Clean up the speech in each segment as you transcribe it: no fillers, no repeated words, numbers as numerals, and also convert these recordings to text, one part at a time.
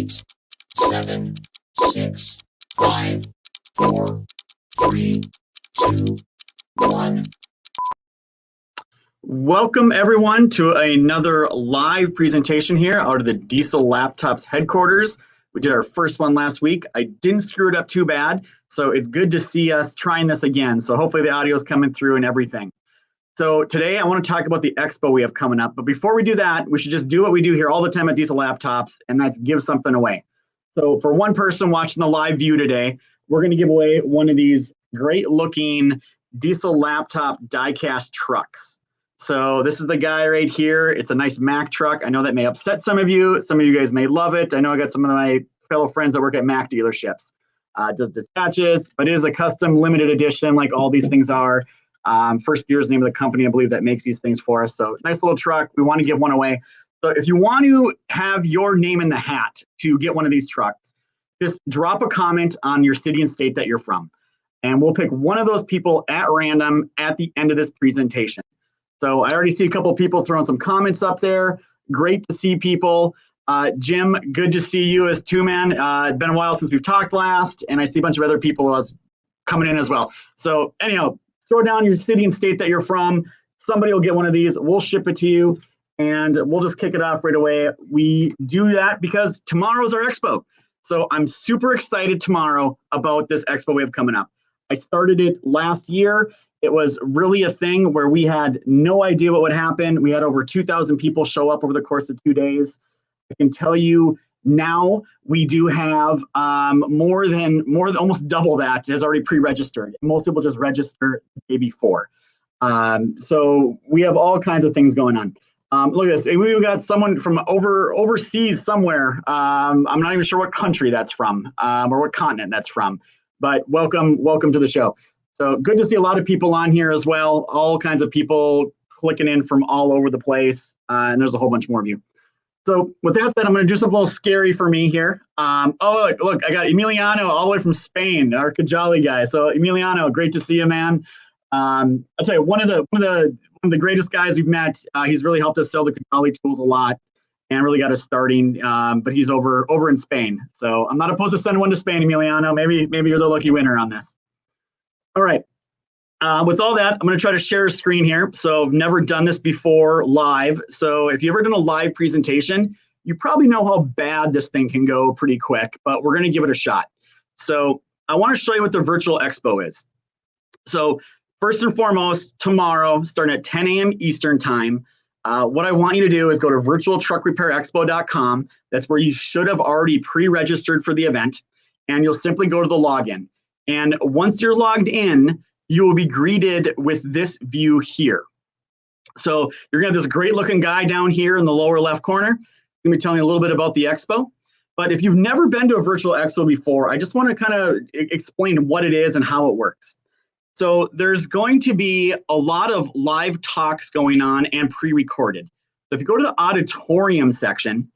8, 7, 6, 5, 4, 3, 2, 1. Welcome everyone to another live presentation here out of the Diesel Laptops headquarters. We did our first one last week. I didn't screw it up too bad, so it's good to see us trying this again. So hopefully the audio is coming through and everything. So today I want to talk about the expo we have coming up. But before we do that, we should just do what we do here all the time at Diesel Laptops, and that's give something away. So for one person watching the live view today, we're going to give away one of these great looking Diesel Laptop die-cast trucks. So this is the guy right here. It's a nice Mac truck. I know that may upset some of you. Some of you guys may love it. I know I got some of my fellow friends that work at Mac dealerships. It does detaches, but it is a custom limited edition like all these things are. First Gear is the name of the company, I believe, that makes these things for us. So nice little truck. We want to give one away. So if you want to have your name in the hat to get one of these trucks, just drop a comment on your city and state that you're from. And we'll pick one of those people at random at the end of this presentation. So I already see a couple of people throwing some comments up there. Great to see people. Jim, good to see you as two, man. It's been a while since we've talked last, and I see a bunch of other people coming in as well. So anyhow, throw down your city and state that you're from. Somebody will get one of these. We'll ship it to you, and we'll just kick it off right away. We do that because tomorrow's our expo. So I'm super excited tomorrow about this expo we have coming up. I started it last year. It was really a thing where we had no idea what would happen. We had over 2,000 people show up over the course of 2 days. I can tell you now we do have more than almost double that has already pre-registered. Most people just register the day before. So we have all kinds of things going on. Look at this. We've got someone from overseas somewhere. I'm not even sure what country that's from or what continent that's from. But welcome to the show. So good to see a lot of people on here as well. All kinds of people clicking in from all over the place. And there's a whole bunch more of you. So with that said, I'm going to do something a little scary for me here. Oh, look, I got Emiliano all the way from Spain, our Kajali guy. So Emiliano, great to see you, man. I'll tell you, one of the greatest guys we've met. He's really helped us sell the Kajali tools a lot and really got us starting. But he's over in Spain. So I'm not opposed to sending one to Spain, Emiliano. Maybe you're the lucky winner on this. All right. With all that, I'm going to try to share a screen here. So I've never done this before live. So if you've ever done a live presentation, you probably know how bad this thing can go pretty quick, but we're going to give it a shot. So I want to show you what the virtual expo is. So first and foremost, tomorrow, starting at 10 a.m. Eastern time, what I want you to do is go to virtualtruckrepairexpo.com. That's where you should have already pre-registered for the event, and you'll simply go to the login. And once you're logged in, you will be greeted with this view here. So you're going to have this great looking guy down here in the lower left corner. He's going to be telling you a little bit about the expo. But if you've never been to a virtual expo before, I just want to kind of explain what it is and how it works. So there's going to be a lot of live talks going on and pre-recorded. So if you go to the auditorium section,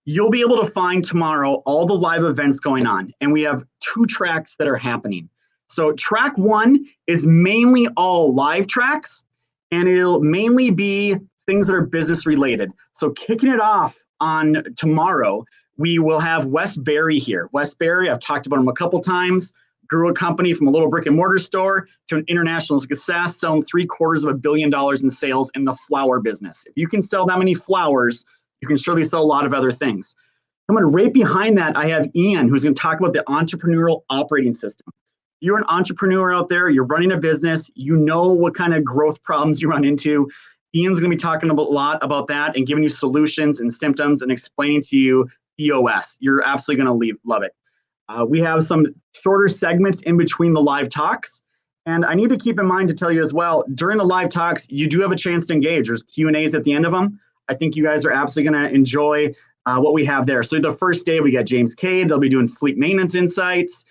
you'll be able to find tomorrow all the live events going on. And we have 2 tracks that are happening. So track 1 is mainly all live tracks, and it'll mainly be things that are business related. So kicking it off on tomorrow, we will have Wes Barry here. Wes Barry, I've talked about him a couple times, grew a company from a little brick and mortar store to an international success, selling $750 million in sales in the flower business. If you can sell that many flowers, you can surely sell a lot of other things. Coming right behind that, I have Ian, who's going to talk about the entrepreneurial operating system. You're an entrepreneur out there, you're running a business, you know what kind of growth problems you run into. Ian's going to be talking a lot about that and giving you solutions and symptoms and explaining to you EOS. You're absolutely going to love it. We have some shorter segments in between the live talks. And I need to keep in mind to tell you as well, during the live talks, you do have a chance to engage. There's Q&As at the end of them. I think you guys are absolutely going to enjoy what we have there. So the first day, we got James Cade. They'll be doing fleet maintenance insights.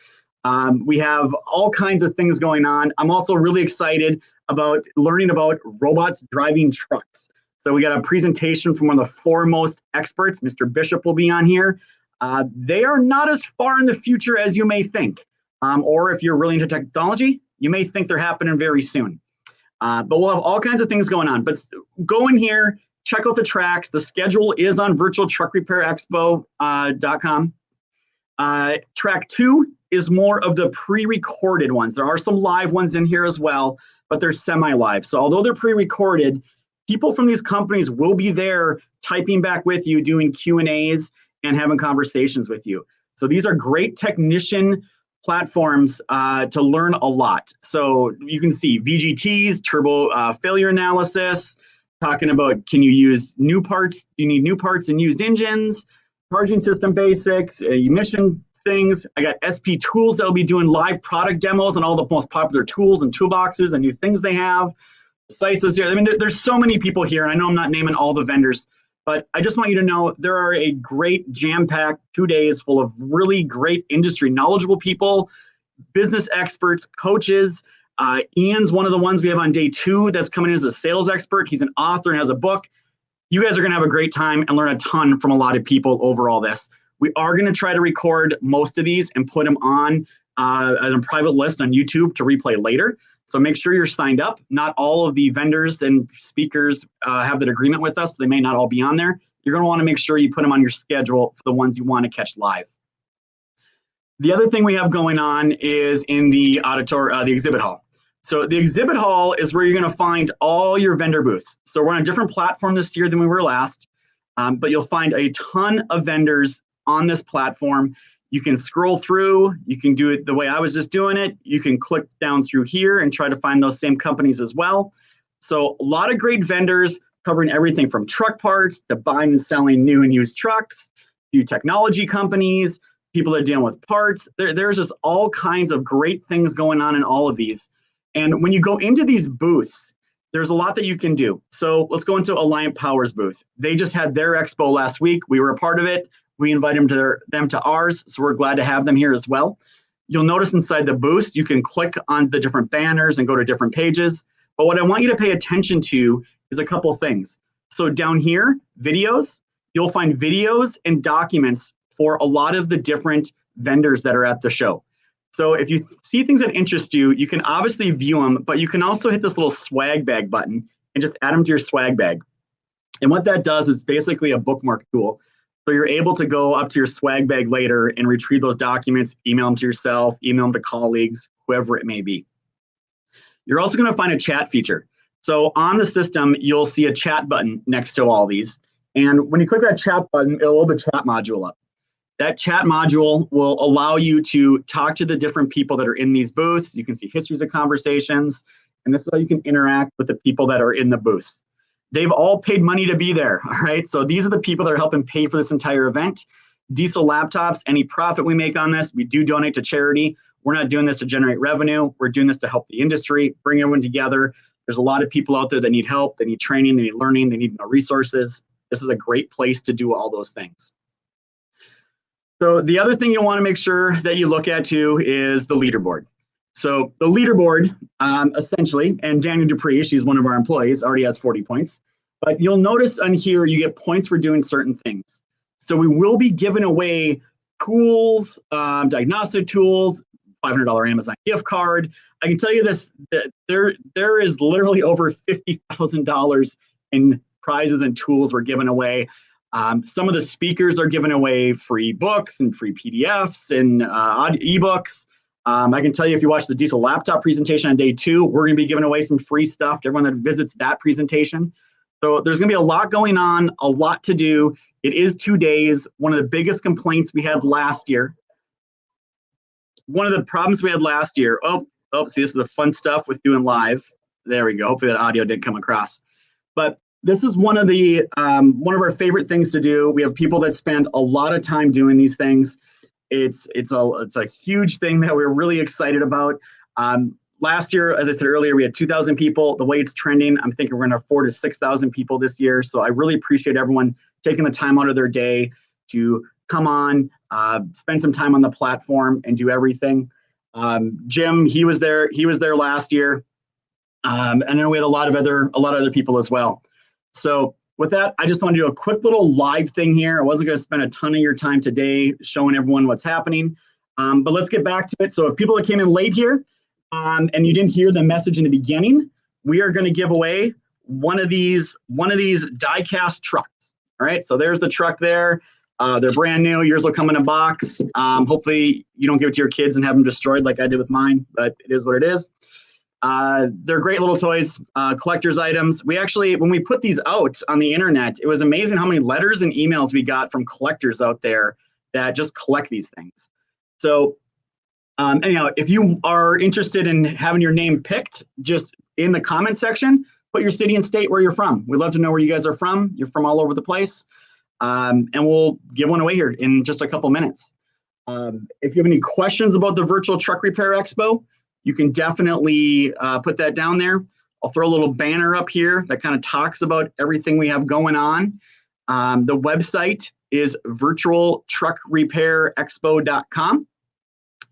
We have all kinds of things going on. I'm also really excited about learning about robots driving trucks. So we got a presentation from one of the foremost experts. Mr. Bishop will be on here. They are not as far in the future as you may think. Or if you're really into technology, you may think they're happening very soon. But we'll have all kinds of things going on. But go in here, check out the tracks. The schedule is on virtualtruckrepairexpo.com. Track 2 is more of the pre-recorded ones. There are some live ones in here as well, but they're semi-live. So although they're pre-recorded, people from these companies will be there typing back with you, doing Q&As and having conversations with you. So these are great technician platforms to learn a lot. So you can see VGTs, turbo failure analysis, talking about can you use new parts, do you need new parts and used engines, charging system basics, emission things. I got SP Tools that will be doing live product demos on all the most popular tools and toolboxes and new things they have. Slices here. I mean, there's so many people here, and I know I'm not naming all the vendors, but I just want you to know there are a great jam-packed 2 days full of really great industry knowledgeable people, business experts, coaches. Ian's one of the ones we have on day 2 that's coming in as a sales expert. He's an author and has a book. You guys are going to have a great time and learn a ton from a lot of people over all this. We are going to try to record most of these and put them on as a private list on YouTube to replay later. So make sure you're signed up. Not all of the vendors and speakers have that agreement with us. So they may not all be on there. You're going to want to make sure you put them on your schedule for the ones you want to catch live. The other thing we have going on is in the the exhibit hall. So the exhibit hall is where you're going to find all your vendor booths. So we're on a different platform this year than we were last, but you'll find a ton of vendors on this platform. You can scroll through, you can do it the way I was just doing it. You can click down through here and try to find those same companies as well. So a lot of great vendors covering everything from truck parts to buying and selling new and used trucks, to technology companies, people that are dealing with parts. There's just all kinds of great things going on in all of these. And when you go into these booths, there's a lot that you can do. So let's go into Alliant Power's booth. They just had their expo last week. We were a part of it. We invited them to ours, so we're glad to have them here as well. You'll notice inside the booth, you can click on the different banners and go to different pages. But what I want you to pay attention to is a couple things. So down here, videos, you'll find videos and documents for a lot of the different vendors that are at the show. So if you see things that interest you, you can obviously view them, but you can also hit this little swag bag button and just add them to your swag bag. And what that does is basically a bookmark tool. So you're able to go up to your swag bag later and retrieve those documents, email them to yourself, email them to colleagues, whoever it may be. You're also going to find a chat feature. So on the system, you'll see a chat button next to all these. And when you click that chat button, it'll open the chat module up. That chat module will allow you to talk to the different people that are in these booths. You can see histories of conversations, and this is how you can interact with the people that are in the booths. They've all paid money to be there, all right? So these are the people that are helping pay for this entire event. Diesel Laptops, any profit we make on this, we do donate to charity. We're not doing this to generate revenue. We're doing this to help the industry, bring everyone together. There's a lot of people out there that need help, they need training, they need learning, they need resources. This is a great place to do all those things. So the other thing you want to make sure that you look at too is the leaderboard. So the leaderboard, essentially, and Daniel Dupree, she's one of our employees, already has 40 points. But you'll notice on here, you get points for doing certain things. So we will be giving away tools, diagnostic tools, $500 Amazon gift card. I can tell you this, that there is literally over $50,000 in prizes and tools we're giving away. Some of the speakers are giving away free books and free PDFs and ebooks. I can tell you if you watch the Diesel Laptop presentation on day 2, we're going to be giving away some free stuff to everyone that visits that presentation. So there's going to be a lot going on, a lot to do. It is 2 days. One of the biggest complaints we had last year. One of the problems we had last year. See, this is the fun stuff with doing live. There we go. Hopefully that audio didn't come across. But this is one of our favorite things to do. We have people that spend a lot of time doing these things. It's a huge thing that we're really excited about. Last year, as I said earlier, we had 2,000 people. The way it's trending, I'm thinking we're going to have 4,000 to 6,000 people this year. So I really appreciate everyone taking the time out of their day to come on, spend some time on the platform, and do everything. Jim, he was there last year, and then we had a lot of other people as well. So with that, I just want to do a quick little live thing here. I wasn't going to spend a ton of your time today showing everyone what's happening, but let's get back to it. So if people that came in late here and you didn't hear the message in the beginning, we are going to give away one of these die-cast trucks. All right, so there's the truck there. They're brand new. Yours will come in a box. Hopefully you don't give it to your kids and have them destroyed like I did with mine, but it is what it is. They're great little toys, collector's items. We actually, when we put these out on the internet, it was amazing how many letters and emails we got from collectors out there that just collect these things. So anyhow, if you are interested in having your name picked, just in the comment section, put your city and state where you're from. We'd love to know where you guys are from. You're from all over the place. And we'll give one away here in just a couple minutes. If you have any questions about the Virtual Truck Repair Expo, you can definitely put that down there. I'll throw a little banner up here that kind of talks about everything we have going on. The website is virtualtruckrepairexpo.com,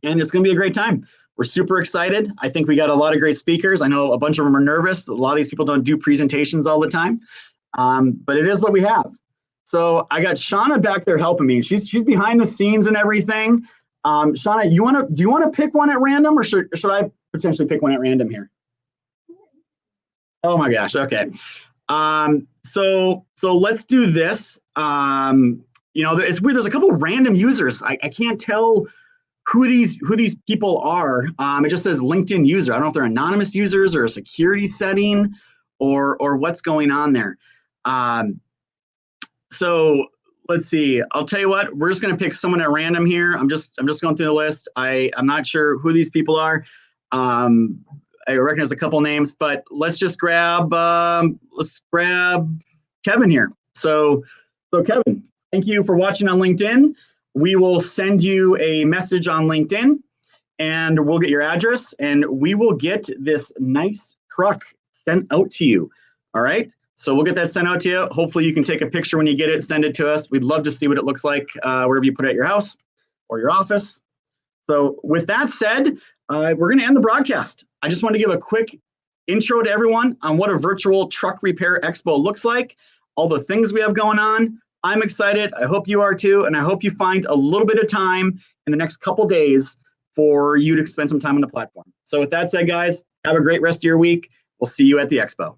and it's going to be a great time. We're super excited. I think we got a lot of great speakers. I know a bunch of them are nervous. A lot of these people don't do presentations all the time, but it is what we have. So I got Shauna back there helping me. She's behind the scenes and everything. Shauna, do you want to pick one at random, or should I potentially pick one at random here? Oh my gosh. Okay. So let's do this. You know, it's weird. There's a couple random users. I can't tell who these people are. It just says LinkedIn user. I don't know if they're anonymous users or a security setting or what's going on there. So let's see. I'll tell you what. We're just going to pick someone at random here. I'm just going through the list. I'm not sure who these people are. I recognize a couple names, but let's just grab Kevin here. So Kevin, thank you for watching on LinkedIn. We will send you a message on LinkedIn, and we'll get your address, and we will get this nice truck sent out to you. All right. So we'll get that sent out to you. Hopefully you can take a picture when you get it, send it to us. We'd love to see what it looks like wherever you put it at your house or your office. So with that said, we're going to end the broadcast. I just want to give a quick intro to everyone on what a virtual truck repair expo looks like, all the things we have going on. I'm excited. I hope you are too. And I hope you find a little bit of time in the next couple days for you to spend some time on the platform. So with that said, guys, have a great rest of your week. We'll see you at the expo.